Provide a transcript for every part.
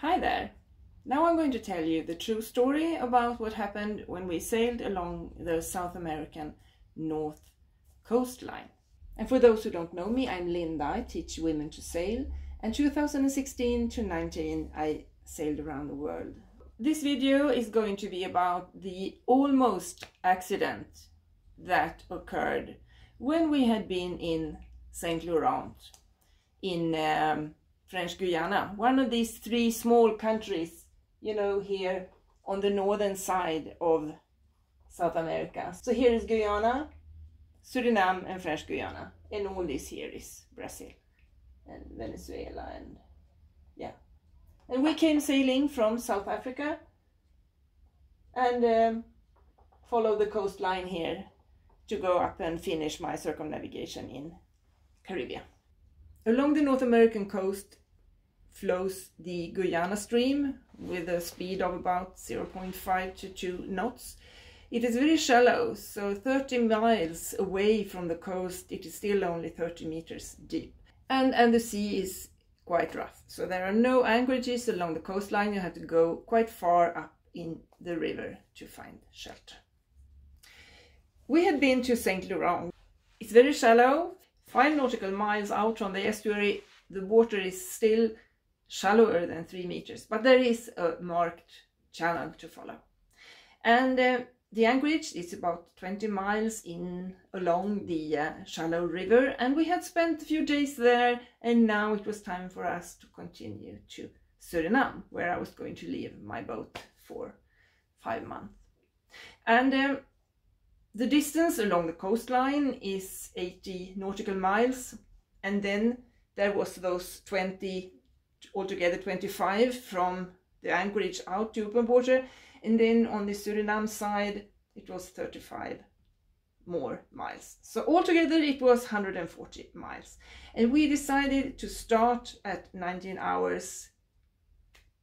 Hi there! Now I'm going to tell you the true story about what happened when we sailed along the South American North coastline. And for those who don't know me, I'm Linda. I teach women to sail, and 2016 to 19 I sailed around the world. This video is going to be about the almost accident that occurred when we had been in Saint Laurent in French Guiana, one of these three small countries, you know, here on the northern side of South America. So here is Guyana, Suriname and French Guiana, and all this here is Brazil and Venezuela, and yeah. And we came sailing from South Africa and followed the coastline here to go up and finish my circumnavigation in Caribbean. Along the North American coast flows the Guyana stream with a speed of about 0.5 to 2 knots. It is very shallow, so 30 miles away from the coast it is still only 30 meters deep. And the sea is quite rough, so there are no anchorages along the coastline. You have to go quite far up in the river to find shelter. We had been to Saint Laurent. It's very shallow. 5 nautical miles out from the estuary, the water is still shallower than 3 meters, but there is a marked channel to follow. And the anchorage is about 20 miles in along the shallow river, and we had spent a few days there, and now it was time for us to continue to Suriname, where I was going to leave my boat for 5 months. And the distance along the coastline is 80 nautical miles, and then there was those 20, altogether 25 from the anchorage out to open water, and then on the Suriname side it was 35 more miles. So altogether it was 140 miles, and we decided to start at 19 hours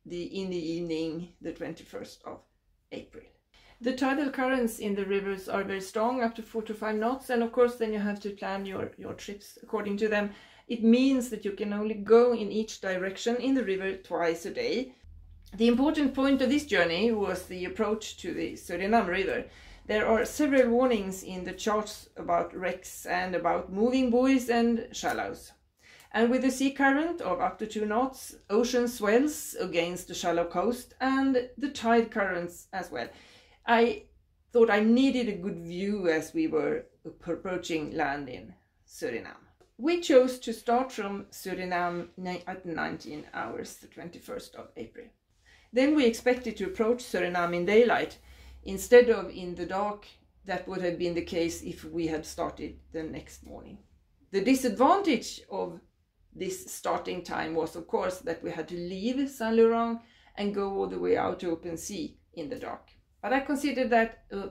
in the evening, the 21st of April. The tidal currents in the rivers are very strong, up to 4 to 5 knots, and of course then you have to plan your trips according to them. It means that you can only go in each direction in the river twice a day. The important point of this journey was the approach to the Suriname River. There are several warnings in the charts about wrecks and about moving buoys and shallows. And with the sea current of up to 2 knots, ocean swells against the shallow coast and the tide currents as well. I thought I needed a good view as we were approaching land in Suriname. We chose to start from Suriname at 19 hours, the 21st of April. Then we expected to approach Suriname in daylight instead of in the dark. That would have been the case if we had started the next morning. The disadvantage of this starting time was, of course, that we had to leave Saint Laurent and go all the way out to open sea in the dark. But I considered that a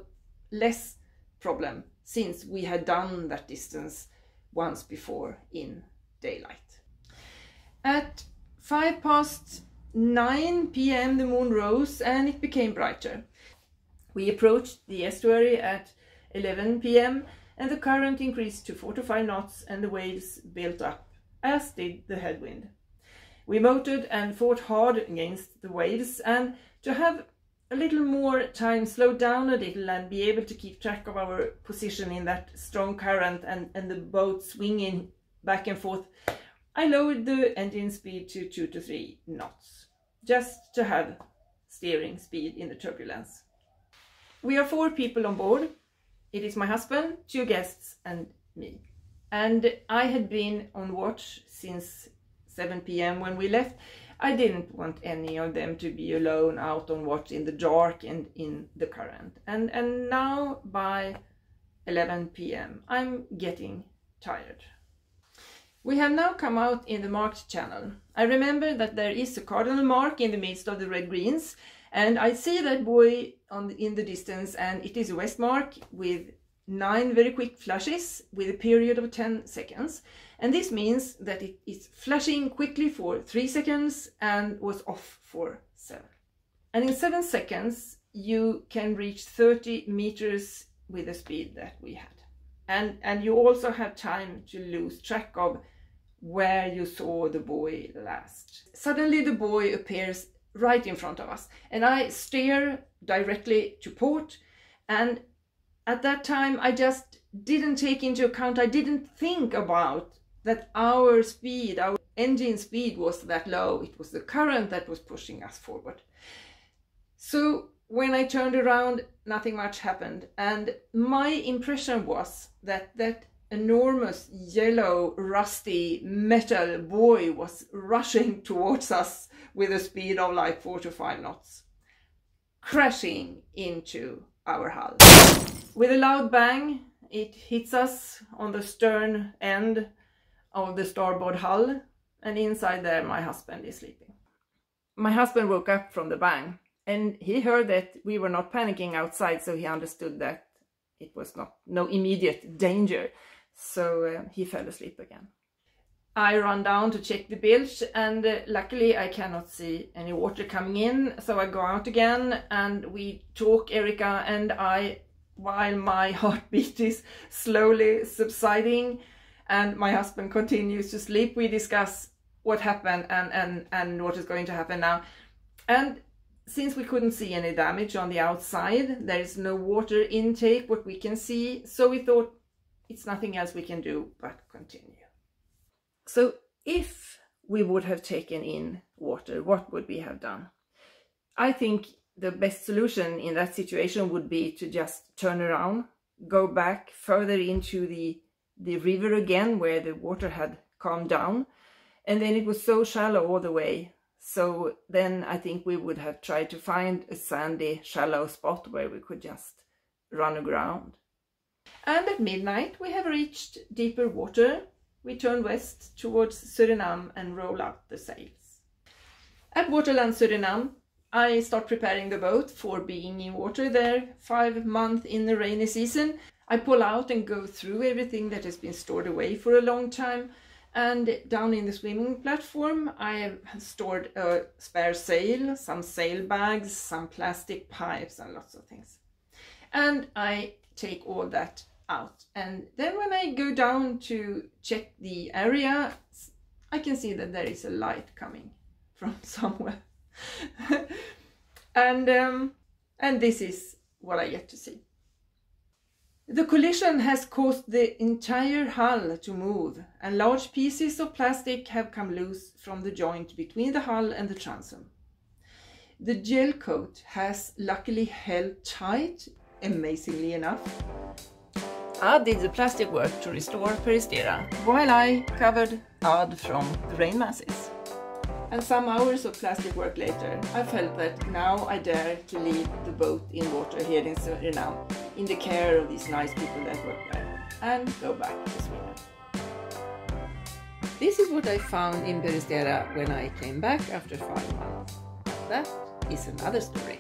less problem since we had done that distance once before in daylight. At 9:05 p.m. the moon rose and it became brighter. We approached the estuary at 11 p.m. and the current increased to 4 to 5 knots and the waves built up, as did the headwind. We motored and fought hard against the waves, and to have a little more time, slow down a little and be able to keep track of our position in that strong current and the boat swinging back and forth, I lowered the engine speed to 2 to 3 knots, just to have steering speed in the turbulence. We are 4 people on board. It is my husband, 2 guests and me. And I had been on watch since 7 p.m. when we left. I didn't want any of them to be alone out on watch in the dark and in the current. And now by 11 p.m. I'm getting tired. We have now come out in the marked channel. I remember that there is a cardinal mark in the midst of the red greens, and I see that buoy in the distance, and it is a west mark with 9 very quick flashes with a period of 10 seconds. And this means that it is flashing quickly for 3 seconds and was off for 7. And in 7 seconds you can reach 30 meters with the speed that we had. And you also have time to lose track of where you saw the buoy last. Suddenly the buoy appears right in front of us. And I steer directly to port. And at that time, I just didn't take into account, I didn't think about that our speed, our engine speed was that low. It was the current that was pushing us forward. So when I turned around, nothing much happened. And my impression was that that enormous yellow rusty metal buoy was rushing towards us with a speed of like 4 to 5 knots, crashing into our hull. With a loud bang, it hits us on the stern end of the starboard hull, and inside there my husband is sleeping. My husband woke up from the bang, and he heard that we were not panicking outside, so he understood that it was no immediate danger. So he fell asleep again. I run down to check the bilge, and luckily I cannot see any water coming in. So I go out again and we talk, Erika and I, while my heartbeat is slowly subsiding and my husband continues to sleep. We discuss what happened and what is going to happen now. And since we couldn't see any damage on the outside, there is no water intake, what we can see. So we thought it's nothing else we can do but continue. So if we would have taken in water, what would we have done? I think the best solution in that situation would be to just turn around, go back further into the river again where the water had calmed down. And then it was so shallow all the way. So then I think we would have tried to find a sandy, shallow spot where we could just run aground. And at midnight we have reached deeper water. We turn west towards Suriname and roll out the sails. At Waterland Suriname, I start preparing the boat for being in water there 5 months in the rainy season. I pull out and go through everything that has been stored away for a long time. And down in the swimming platform, I have stored a spare sail, some sail bags, some plastic pipes and lots of things. And I take all that out. And then when I go down to check the area, I can see that there is a light coming from somewhere. and this is what I get to see. The collision has caused the entire hull to move, and large pieces of plastic have come loose from the joint between the hull and the transom. The gel coat has luckily held tight, amazingly enough. Odd did the plastic work to restore Peristera, while I covered Odd from the rain masses. And some hours of plastic work later, I felt that now I dare to leave the boat in water here in Suriname, in the care of these nice people that work there, and go back to Sweden. This is what I found in Peristera when I came back after 5 months. That is another story.